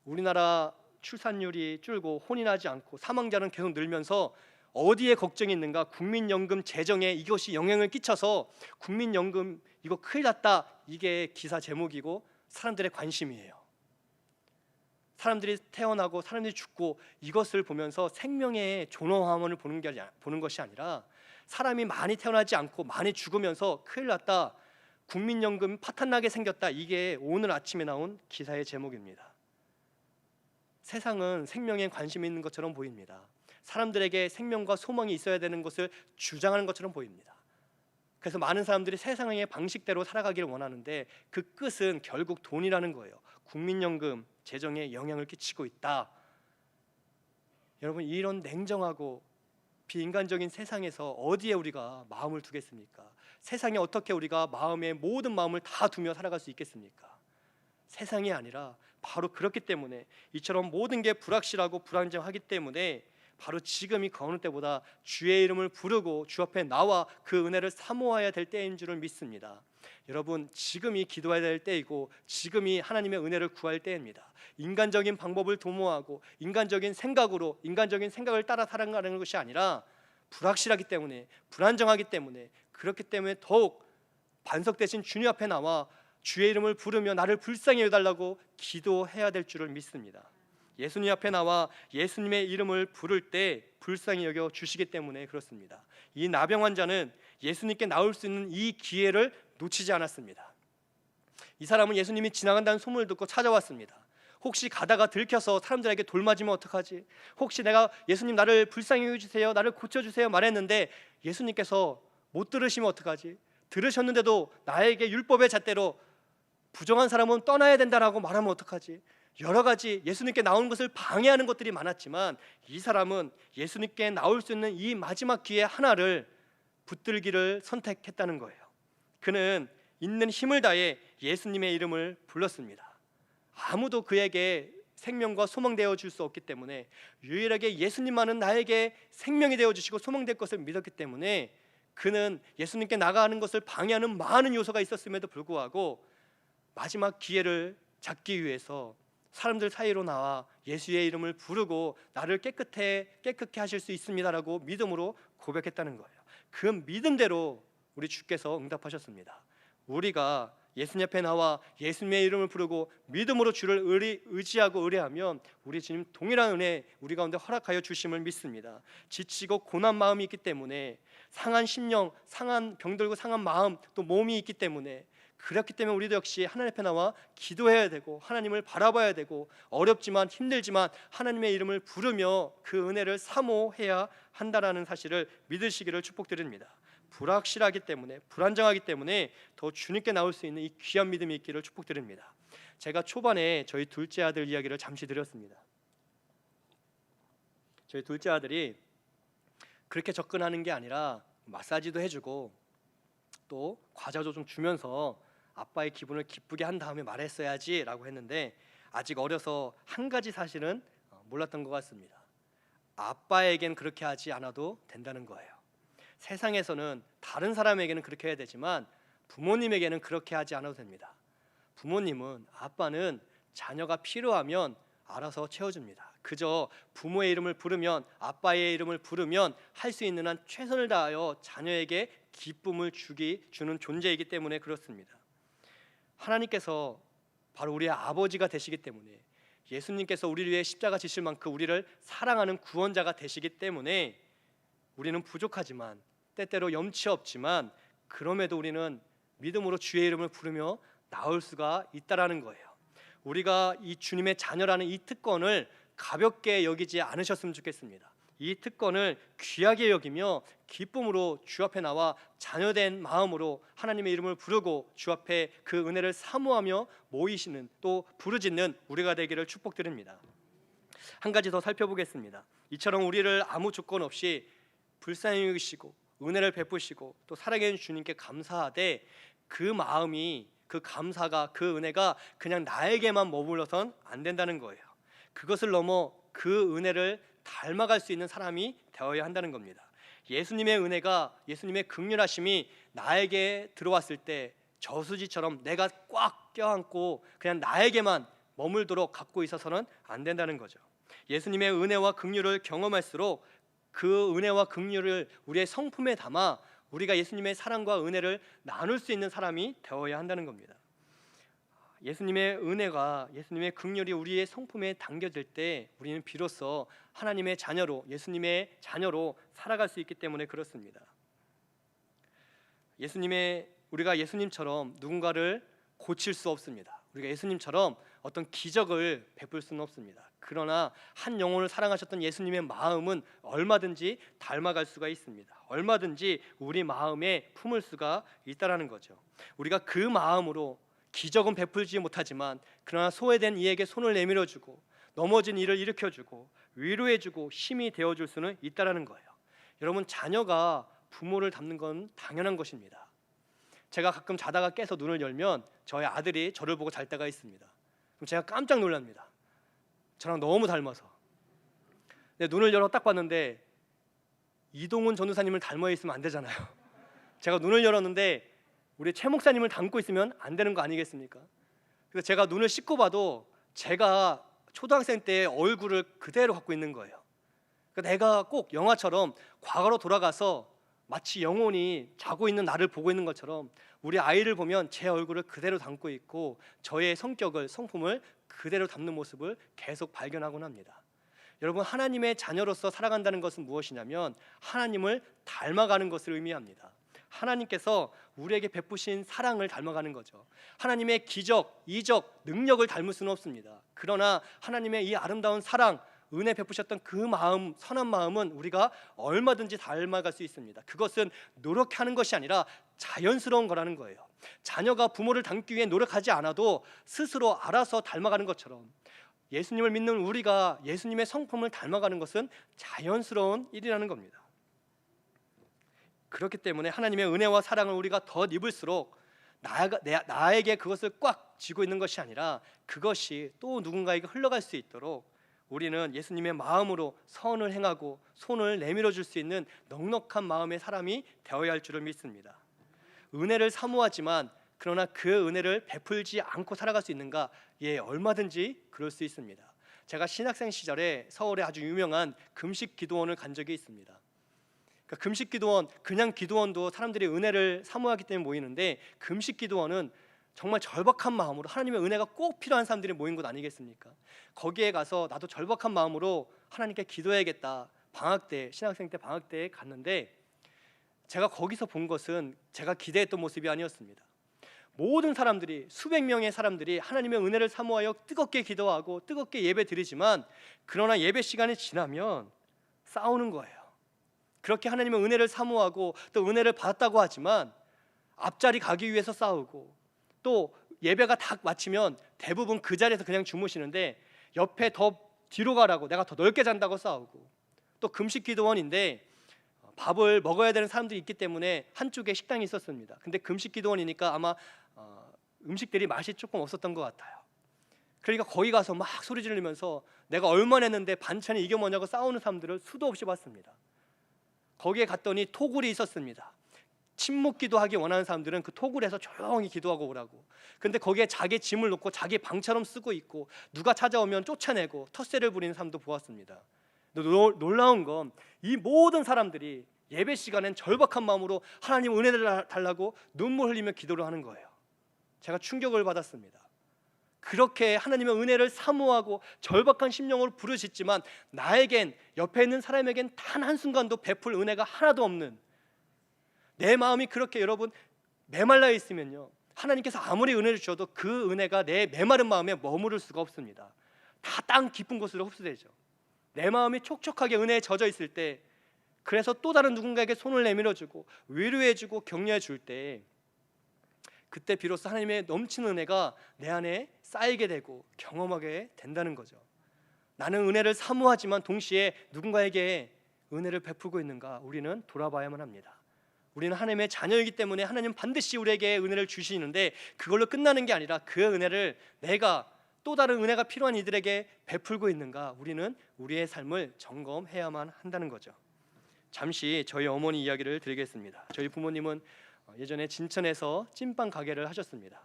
우리나라 출산율이 줄고 혼인하지 않고 사망자는 계속 늘면서 어디에 걱정이 있는가? 국민연금 재정에 이것이 영향을 끼쳐서 국민연금 이거 큰일 났다. 이게 기사 제목이고 사람들의 관심이에요. 사람들이 태어나고 사람들이 죽고 이것을 보면서 생명의 존엄함을 보는 것이 아니라, 사람이 많이 태어나지 않고 많이 죽으면서 큰일 났다, 국민연금 파탄나게 생겼다, 이게 오늘 아침에 나온 기사의 제목입니다. 세상은 생명에 관심이 있는 것처럼 보입니다. 사람들에게 생명과 소망이 있어야 되는 것을 주장하는 것처럼 보입니다. 그래서 많은 사람들이 세상의 방식대로 살아가기를 원하는데 그 끝은 결국 돈이라는 거예요. 국민연금 재정에 영향을 끼치고 있다. 여러분, 이런 냉정하고 비인간적인 세상에서 어디에 우리가 마음을 두겠습니까? 세상에 어떻게 우리가 마음의 모든 마음을 다 두며 살아갈 수 있겠습니까? 세상이 아니라 바로 그렇기 때문에, 이처럼 모든 게 불확실하고 불안정하기 때문에 바로 지금이 그 어느 때보다 주의 이름을 부르고 주 앞에 나와 그 은혜를 사모해야 될 때인 줄을 믿습니다. 여러분, 지금이 기도해야 될 때이고 지금이 하나님의 은혜를 구할 때입니다. 인간적인 방법을 도모하고 인간적인 생각을 따라 살아가는 것이 아니라, 불확실하기 때문에, 불안정하기 때문에, 그렇기 때문에 더욱 반석 대신 주님 앞에 나와 주의 이름을 부르며 나를 불쌍히 여겨달라고 기도해야 될 줄을 믿습니다. 예수님 앞에 나와 예수님의 이름을 부를 때 불쌍히 여겨 주시기 때문에 그렇습니다. 이 나병 환자는 예수님께 나올 수 있는 이 기회를 놓치지 않았습니다. 이 사람은 예수님이 지나간다는 소문을 듣고 찾아왔습니다. 혹시 가다가 들켜서 사람들에게 돌맞으면 어떡하지? 혹시 내가 예수님 나를 불쌍히 여겨주세요, 나를 고쳐주세요 말했는데 예수님께서 못 들으시면 어떡하지? 들으셨는데도 나에게 율법의 잣대로 부정한 사람은 떠나야 된다라고 말하면 어떡하지? 여러 가지 예수님께 나오는 것을 방해하는 것들이 많았지만 이 사람은 예수님께 나올 수 있는 이 마지막 기회 하나를 붙들기를 선택했다는 거예요. 그는 있는 힘을 다해 예수님의 이름을 불렀습니다. 아무도 그에게 생명과 소망 되어 줄 수 없기 때문에 유일하게 예수님만은 나에게 생명이 되어 주시고 소망 될 것을 믿었기 때문에 그는 예수님께 나가는 것을 방해하는 많은 요소가 있었음에도 불구하고 마지막 기회를 잡기 위해서 사람들 사이로 나와 예수의 이름을 부르고 나를 깨끗하게 하실 수 있습니다라고 믿음으로 고백했다는 거예요. 그 믿음대로 우리 주께서 응답하셨습니다. 우리가 예수님 앞에 나와 예수님의 이름을 부르고 믿음으로 주를 의지하고 의뢰하면 우리 주님 동일한 은혜 우리 가운데 허락하여 주심을 믿습니다. 지치고 고난 마음이 있기 때문에 상한 심령, 상한 병들고 상한 마음 또 몸이 있기 때문에 그렇기 때문에 우리도 역시 하나님 앞에 나와 기도해야 되고 하나님을 바라봐야 되고 어렵지만 힘들지만 하나님의 이름을 부르며 그 은혜를 사모해야 한다라는 사실을 믿으시기를 축복드립니다. 불확실하기 때문에 불안정하기 때문에 더 주님께 나올 수 있는 이 귀한 믿음이 있기를 축복드립니다. 제가 초반에 저희 둘째 아들 이야기를 잠시 드렸습니다. 저희 둘째 아들이 그렇게 접근하는 게 아니라 마사지도 해주고 또 과자도 좀 주면서 아빠의 기분을 기쁘게 한 다음에 말했어야지 라고 했는데 아직 어려서 한 가지 사실은 몰랐던 것 같습니다. 아빠에겐 그렇게 하지 않아도 된다는 거예요. 세상에서는 다른 사람에게는 그렇게 해야 되지만 부모님에게는 그렇게 하지 않아도 됩니다. 부모님은 아빠는 자녀가 필요하면 알아서 채워줍니다. 그저 부모의 이름을 부르면 아빠의 이름을 부르면 할 수 있는 한 최선을 다하여 자녀에게 기쁨을 주는 존재이기 때문에 그렇습니다. 하나님께서 바로 우리의 아버지가 되시기 때문에 예수님께서 우리를 위해 십자가 지실 만큼 우리를 사랑하는 구원자가 되시기 때문에 우리는 부족하지만 때때로 염치 없지만 그럼에도 우리는 믿음으로 주의 이름을 부르며 나올 수가 있다라는 거예요. 우리가 이 주님의 자녀라는 이 특권을 가볍게 여기지 않으셨으면 좋겠습니다. 이 특권을 귀하게 여기며 기쁨으로 주 앞에 나와 자녀된 마음으로 하나님의 이름을 부르고 주 앞에 그 은혜를 사모하며 모이시는 또 부르짖는 우리가 되기를 축복드립니다. 한 가지 더 살펴보겠습니다. 이처럼 우리를 아무 조건 없이 불쌍히 여기시고 은혜를 베푸시고 또 살아계신 주님께 감사하되 그 마음이 그 감사가 그 은혜가 그냥 나에게만 머물러선 안 된다는 거예요. 그것을 넘어 그 은혜를 닮아갈 수 있는 사람이 되어야 한다는 겁니다. 예수님의 은혜가 예수님의 긍휼하심이 나에게 들어왔을 때 저수지처럼 내가 꽉 껴안고 그냥 나에게만 머물도록 갖고 있어서는 안 된다는 거죠. 예수님의 은혜와 긍휼을 경험할수록 그 은혜와 긍휼을 우리의 성품에 담아 우리가 예수님의 사랑과 은혜를 나눌 수 있는 사람이 되어야 한다는 겁니다. 예수님의 은혜가 예수님의 긍휼이 우리의 성품에 담겨질 때 우리는 비로소 하나님의 자녀로 예수님의 자녀로 살아갈 수 있기 때문에 그렇습니다. 우리가 예수님처럼 누군가를 고칠 수 없습니다. 우리가 예수님처럼 어떤 기적을 베풀 수는 없습니다. 그러나 한 영혼을 사랑하셨던 예수님의 마음은 얼마든지 닮아갈 수가 있습니다. 얼마든지 우리 마음에 품을 수가 있다라는 거죠. 우리가 그 마음으로 기적은 베풀지 못하지만 그러나 소외된 이에게 손을 내밀어주고 넘어진 이를 일으켜주고 위로해주고 힘이 되어줄 수는 있다라는 거예요. 여러분, 자녀가 부모를 닮는 건 당연한 것입니다. 제가 가끔 자다가 깨서 눈을 열면 저희 아들이 저를 보고 잘 때가 있습니다. 그럼 제가 깜짝 놀랍니다. 저랑 너무 닮아서. 근데 눈을 열어 딱 봤는데 이동훈 전도사님을 닮아 있으면 안 되잖아요. 제가 눈을 열었는데 우리 최 목사님을 닮고 있으면 안 되는 거 아니겠습니까? 그래서 제가 눈을 씻고 봐도 제가 초등학생 때의 얼굴을 그대로 갖고 있는 거예요. 그러니까 내가 꼭 영화처럼 과거로 돌아가서 마치 영혼이 자고 있는 나를 보고 있는 것처럼 우리 아이를 보면 제 얼굴을 그대로 담고 있고 저의 성품을 그대로 담는 모습을 계속 발견하곤 합니다. 여러분, 하나님의 자녀로서 살아간다는 것은 무엇이냐면 하나님을 닮아가는 것을 의미합니다. 하나님께서 우리에게 베푸신 사랑을 닮아가는 거죠. 하나님의 기적, 이적, 능력을 닮을 수는 없습니다. 그러나 하나님의 이 아름다운 사랑, 은혜 베푸셨던 그 마음, 선한 마음은 우리가 얼마든지 닮아갈 수 있습니다. 그것은 노력하는 것이 아니라 자연스러운 거라는 거예요. 자녀가 부모를 닮기 위해 노력하지 않아도 스스로 알아서 닮아가는 것처럼 예수님을 믿는 우리가 예수님의 성품을 닮아가는 것은 자연스러운 일이라는 겁니다. 그렇기 때문에 하나님의 은혜와 사랑을 우리가 덧입을수록 나에게 그것을 꽉 쥐고 있는 것이 아니라 그것이 또 누군가에게 흘러갈 수 있도록 우리는 예수님의 마음으로 선을 행하고 손을 내밀어 줄 수 있는 넉넉한 마음의 사람이 되어야 할 줄을 믿습니다. 은혜를 사모하지만 그러나 그 은혜를 베풀지 않고 살아갈 수 있는가? 예, 얼마든지 그럴 수 있습니다. 제가 신학생 시절에 서울에 아주 유명한 금식 기도원을 간 적이 있습니다. 그러니까 금식 기도원, 그냥 기도원도 사람들이 은혜를 사모하기 때문에 모이는데 금식 기도원은 정말 절박한 마음으로 하나님의 은혜가 꼭 필요한 사람들이 모인 곳 아니겠습니까? 거기에 가서 나도 절박한 마음으로 하나님께 기도해야겠다. 방학 때, 신학생 때 방학 때에 갔는데 제가 거기서 본 것은 제가 기대했던 모습이 아니었습니다. 모든 사람들이, 수백 명의 사람들이 하나님의 은혜를 사모하여 뜨겁게 기도하고 뜨겁게 예배 드리지만 그러나 예배 시간이 지나면 싸우는 거예요. 그렇게 하나님의 은혜를 사모하고 또 은혜를 받았다고 하지만 앞자리 가기 위해서 싸우고 또 예배가 다 마치면 대부분 그 자리에서 그냥 주무시는데 옆에 더 뒤로 가라고, 내가 더 넓게 잔다고 싸우고, 또 금식 기도원인데 밥을 먹어야 되는 사람들이 있기 때문에 한쪽에 식당이 있었습니다. 근데 금식 기도원이니까 아마 음식들이 맛이 조금 없었던 것 같아요. 그러니까 거기 가서 막 소리 지르면서 내가 얼마나 했는데 반찬이 이게 뭐냐고 싸우는 사람들을 수도 없이 봤습니다. 거기에 갔더니 토굴이 있었습니다. 침묵 기도하기 원하는 사람들은 그 토굴에서 조용히 기도하고 오라고. 근데 거기에 자기 짐을 놓고 자기 방처럼 쓰고 있고 누가 찾아오면 쫓아내고 텃세를 부리는 사람도 보았습니다. 놀라운 건 이 모든 사람들이 예배 시간엔 절박한 마음으로 하나님 은혜를 달라고 눈물 흘리며 기도를 하는 거예요. 제가 충격을 받았습니다. 그렇게 하나님의 은혜를 사모하고 절박한 심령으로 부르짖지만 나에겐, 옆에 있는 사람에겐 단 한순간도 베풀 은혜가 하나도 없는, 내 마음이 그렇게 여러분 메말라 있으면요, 하나님께서 아무리 은혜를 주셔도 그 은혜가 내 메마른 마음에 머무를 수가 없습니다. 다 땅 깊은 곳으로 흡수되죠. 내 마음이 촉촉하게 은혜에 젖어 있을 때, 그래서 또 다른 누군가에게 손을 내밀어주고 위로해주고 격려해줄 때, 그때 비로소 하나님의 넘치는 은혜가 내 안에 쌓이게 되고 경험하게 된다는 거죠. 나는 은혜를 사모하지만 동시에 누군가에게 은혜를 베풀고 있는가? 우리는 돌아봐야만 합니다. 우리는 하나님의 자녀이기 때문에 하나님 반드시 우리에게 은혜를 주시는데 그걸로 끝나는 게 아니라 그 은혜를 내가 또 다른 은혜가 필요한 이들에게 베풀고 있는가? 우리는 우리의 삶을 점검해야만 한다는 거죠. 잠시 저희 어머니 이야기를 드리겠습니다. 저희 부모님은 예전에 진천에서 찐빵 가게를 하셨습니다.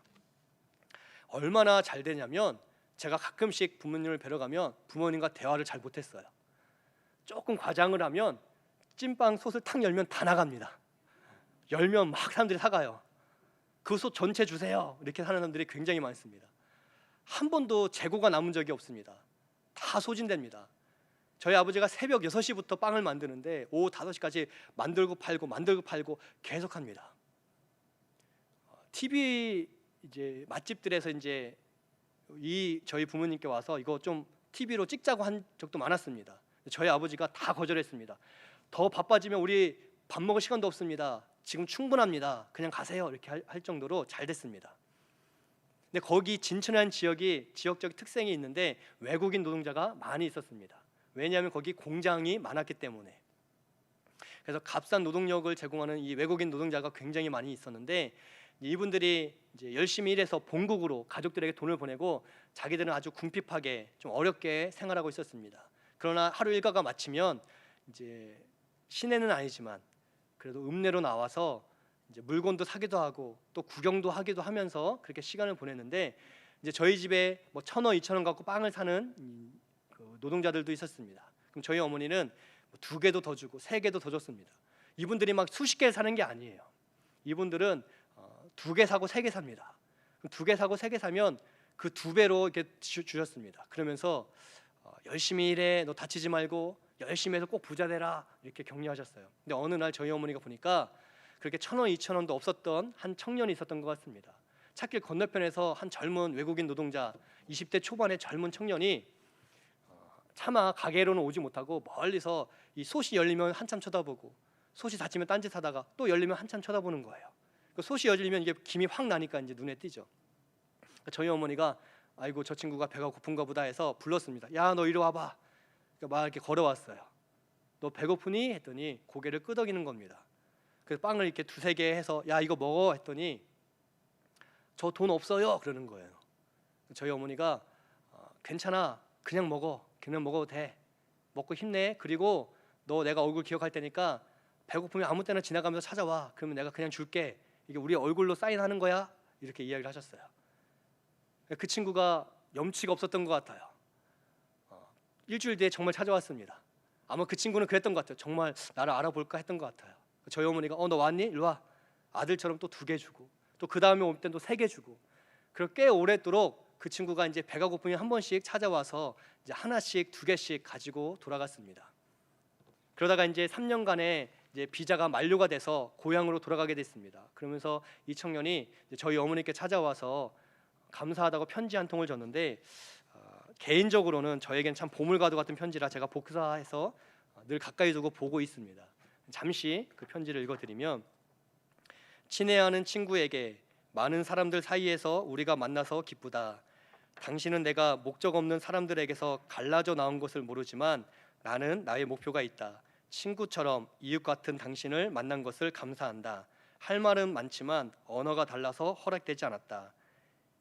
얼마나 잘 되냐면 제가 가끔씩 부모님을 뵈러 가면 부모님과 대화를 잘 못했어요. 조금 과장을 하면 찐빵 솥을 탁 열면 다 나갑니다. 열면 막 사람들이 사가요. 그 솥 전체 주세요. 이렇게 하는 사람들이 굉장히 많습니다. 한 번도 재고가 남은 적이 없습니다. 다 소진됩니다. 저희 아버지가 새벽 6시부터 빵을 만드는데 오후 5시까지 만들고 팔고 계속합니다. TV 이제 맛집들에서 이제 저희 부모님께 와서 이거 좀 TV로 찍자고 한 적도 많았습니다. 저희 아버지가 다 거절했습니다. 더 바빠지면 우리 밥 먹을 시간도 없습니다. 지금 충분합니다. 그냥 가세요. 이렇게 할 정도로 잘 됐습니다. 근데 거기 진천이라는 지역이 지역적 특성이 있는데 외국인 노동자가 많이 있었습니다. 왜냐하면 거기 공장이 많았기 때문에. 그래서 값싼 노동력을 제공하는 이 외국인 노동자가 굉장히 많이 있었는데 이분들이 이제 열심히 일해서 본국으로 가족들에게 돈을 보내고 자기들은 아주 궁핍하게 좀 어렵게 생활하고 있었습니다. 그러나 하루 일과가 마치면 이제 시내는 아니지만 그래도 읍내로 나와서 이제 물건도 사기도 하고 또 구경도 하기도 하면서 그렇게 시간을 보냈는데 이제 저희 집에 뭐 1,000원, 2,000원 갖고 빵을 사는 그 노동자들도 있었습니다. 그럼 저희 어머니는 2개도 더 주고 3개도 더 줬습니다. 이분들이 막 수십 개 사는 게 아니에요. 이분들은 2개 사고 3개 삽니다. 2개 사고 3개 사면 그 2배로 이렇게 주셨습니다. 그러면서 열심히 일해, 너 다치지 말고 열심히 해서 꼭 부자 되라, 이렇게 격려하셨어요. 근데 어느 날 저희 어머니가 보니까 그렇게 1,000원, 2,000원도 없었던 한 청년이 있었던 것 같습니다. 찾길 건너편에서 한 젊은 외국인 노동자, 20대 초반의 젊은 청년이 차마 가게로는 오지 못하고 멀리서 이 솥이 열리면 한참 쳐다보고 솥이 닫히면 딴짓하다가 또 열리면 한참 쳐다보는 거예요. 그 솥이 열리면 이게 김이 확 나니까 이제 눈에 띄죠. 저희 어머니가 아이고 저 친구가 배가 고픈가 보다 해서 불렀습니다. 야, 너 이리 와봐. 그러니까 막 이렇게 걸어왔어요. 너 배고프니? 했더니 고개를 끄덕이는 겁니다. 그래서 빵을 이렇게 2-3개 해서 야, 이거 먹어 했더니 저 돈 없어요, 그러는 거예요. 저희 어머니가 괜찮아, 그냥 먹어, 그냥 먹어도 돼, 먹고 힘내. 그리고 너 내가 얼굴 기억할 테니까 배고프면 아무 때나 지나가면서 찾아와. 그러면 내가 그냥 줄게. 이게 우리 얼굴로 사인하는 거야. 이렇게 이야기를 하셨어요. 그 친구가 염치가 없었던 것 같아요. 일주일 뒤에 정말 찾아왔습니다. 아마 그 친구는 그랬던 것 같아요. 정말 나를 알아볼까 했던 것 같아요. 저희 어머니가 너 왔니? 일로 와. 아들처럼 또 2개 주고 또 그 다음에 올 땐 또 3개 주고. 그리고 꽤 오랫도록 그 친구가 이제 배가 고프면 한 번씩 찾아와서 이제 하나씩 2개씩 가지고 돌아갔습니다. 그러다가 이제 3년간의 이제 비자가 만료가 돼서 고향으로 돌아가게 됐습니다. 그러면서 이 청년이 저희 어머니께 찾아와서 감사하다고 편지 한 통을 줬는데 개인적으로는 저에겐 참 보물과도 같은 편지라 제가 복사해서 늘 가까이 두고 보고 있습니다. 잠시 그 편지를 읽어드리면, 친애하는 친구에게 많은 사람들 사이에서 우리가 만나서 기쁘다. 당신은 내가 목적 없는 사람들에게서 갈라져 나온 것을 모르지만 나는 나의 목표가 있다. 친구처럼 이웃 같은 당신을 만난 것을 감사한다. 할 말은 많지만 언어가 달라서 허락되지 않았다.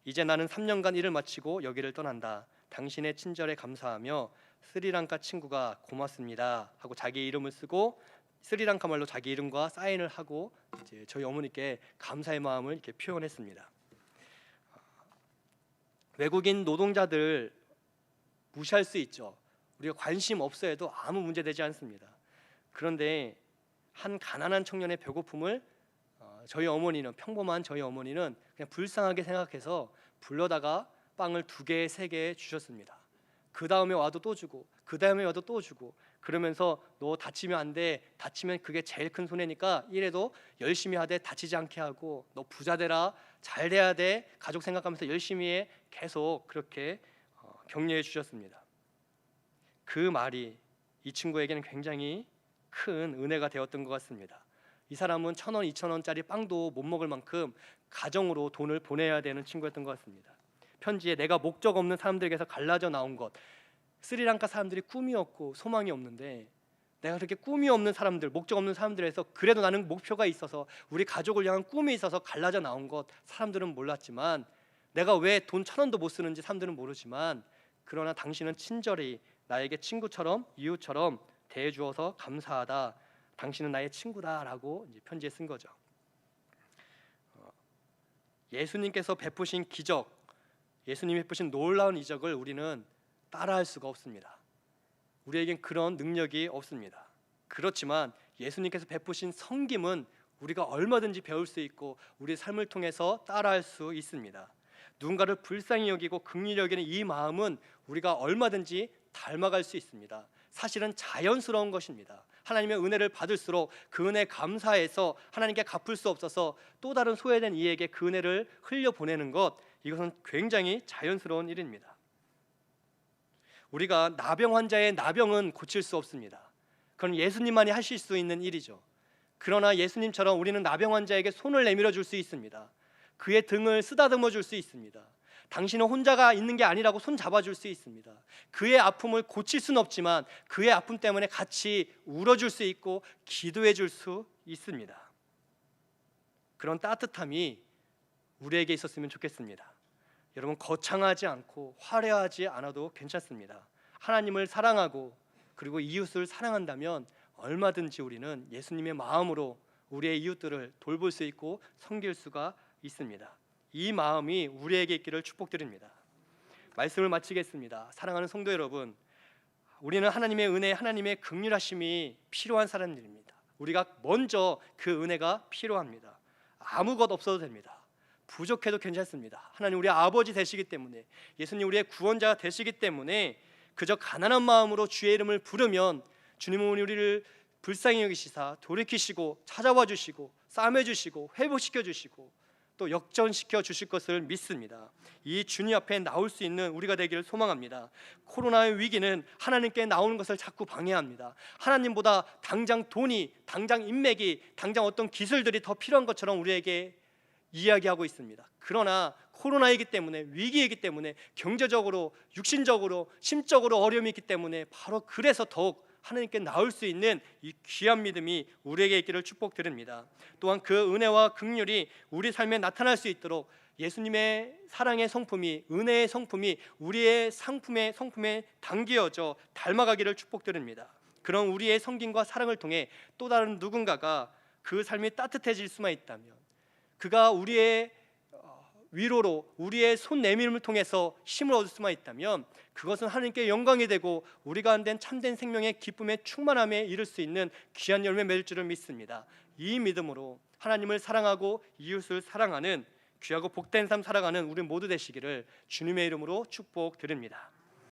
이제 나는 3년간 일을 마치고 여기를 떠난다. 당신의 친절에 감사하며 스리랑카 친구가 고맙습니다 하고 자기 이름을 쓰고 스리랑카 말로 자기 이름과 사인을 하고 이제 저희 어머니께 감사의 마음을 이렇게 표현했습니다. 외국인 노동자들 무시할 수 있죠. 우리가 관심 없어 해도 아무 문제 되지 않습니다. 그런데 한 가난한 청년의 배고픔을 저희 어머니는, 평범한 저희 어머니는 그냥 불쌍하게 생각해서 불러다가 빵을 2개, 3개 주셨습니다. 그 다음에 와도 또 주고, 그 다음에 와도 또 주고, 그러면서 너 다치면 안 돼. 다치면 그게 제일 큰 손해니까 이래도 열심히 하되 다치지 않게 하고, 너 부자 되라, 잘 돼야 돼, 가족 생각하면서 열심히 해. 계속 그렇게 격려해 주셨습니다. 그 말이 이 친구에게는 굉장히 큰 은혜가 되었던 것 같습니다. 이 사람은 1,000원, 2,000원짜리 빵도 못 먹을 만큼 가정으로 돈을 보내야 되는 친구였던 것 같습니다. 편지에 내가 목적 없는 사람들에게서 갈라져 나온 것, 스리랑카 사람들이 꿈이 없고 소망이 없는데 내가 그렇게 꿈이 없는 사람들, 목적 없는 사람들에서 그래도 나는 목표가 있어서 우리 가족을 향한 꿈이 있어서 갈라져 나온 것, 사람들은 몰랐지만 내가 왜 돈 1,000원도 못 쓰는지 사람들은 모르지만 그러나 당신은 친절히 나에게 친구처럼 이웃처럼 대해주어서 감사하다. 당신은 나의 친구다라고 이제 편지에 쓴 거죠. 예수님께서 베푸신 기적, 예수님이 베푸신 놀라운 이적을 우리는 따라할 수가 없습니다. 우리에겐 그런 능력이 없습니다. 그렇지만 예수님께서 베푸신 섬김은 우리가 얼마든지 배울 수 있고 우리의 삶을 통해서 따라할 수 있습니다. 누군가를 불쌍히 여기고 긍휼히 여기는 이 마음은 우리가 얼마든지 닮아갈 수 있습니다. 사실은 자연스러운 것입니다. 하나님의 은혜를 받을수록 그 은혜에 감사해서 하나님께 갚을 수 없어서 또 다른 소외된 이에게 그 은혜를 흘려보내는 것, 이것은 굉장히 자연스러운 일입니다. 우리가 나병 환자의 나병은 고칠 수 없습니다. 그건 예수님만이 하실 수 있는 일이죠. 그러나 예수님처럼 우리는 나병 환자에게 손을 내밀어 줄 수 있습니다. 그의 등을 쓰다듬어 줄 수 있습니다. 당신은 혼자가 있는 게 아니라고 손 잡아줄 수 있습니다. 그의 아픔을 고칠 수는 없지만 그의 아픔 때문에 같이 울어줄 수 있고 기도해 줄 수 있습니다. 그런 따뜻함이 우리에게 있었으면 좋겠습니다. 여러분, 거창하지 않고 화려하지 않아도 괜찮습니다. 하나님을 사랑하고 그리고 이웃을 사랑한다면 얼마든지 우리는 예수님의 마음으로 우리의 이웃들을 돌볼 수 있고 섬길 수가 있습니다. 이 마음이 우리에게 있기를 축복드립니다. 말씀을 마치겠습니다. 사랑하는 성도 여러분, 우리는 하나님의 은혜, 하나님의 긍휼하심이 필요한 사람들입니다. 우리가 먼저 그 은혜가 필요합니다. 아무것 없어도 됩니다. 부족해도 괜찮습니다. 하나님 우리 아버지 되시기 때문에, 예수님 우리의 구원자가 되시기 때문에 그저 가난한 마음으로 주의 이름을 부르면 주님은 우리를 불쌍히 여기시사 돌이키시고 찾아와 주시고 싸매 주시고 회복시켜 주시고 또 역전시켜 주실 것을 믿습니다. 이 주님 앞에 나올 수 있는 우리가 되기를 소망합니다. 코로나의 위기는 하나님께 나오는 것을 자꾸 방해합니다. 하나님보다 당장 돈이, 당장 인맥이, 당장 어떤 기술들이 더 필요한 것처럼 우리에게 이야기하고 있습니다. 그러나 코로나이기 때문에, 위기이기 때문에, 경제적으로, 육신적으로, 심적으로 어려움이 있기 때문에 바로 그래서 더욱 하나님께 나올 수 있는 이 귀한 믿음이 우리에게 있기를 축복드립니다. 또한 그 은혜와 긍휼이 우리 삶에 나타날 수 있도록 예수님의 사랑의 성품이, 은혜의 성품이 우리의 성품에 담겨져 닮아가기를 축복드립니다. 그런 우리의 성김과 사랑을 통해 또 다른 누군가가 그 삶이 따뜻해질 수만 있다면, 그가 우리의 위로로 우리의 손 내밀음을 통해서 힘을 얻을 수만 있다면 그것은 하나님께 영광이 되고 우리가 안 된 참된 생명의 기쁨의 충만함에 이를 수 있는 귀한 열매 맺을 줄을 믿습니다. 이 믿음으로 하나님을 사랑하고 이웃을 사랑하는 귀하고 복된 삶 살아가는 우리 모두 되시기를 주님의 이름으로 축복드립니다.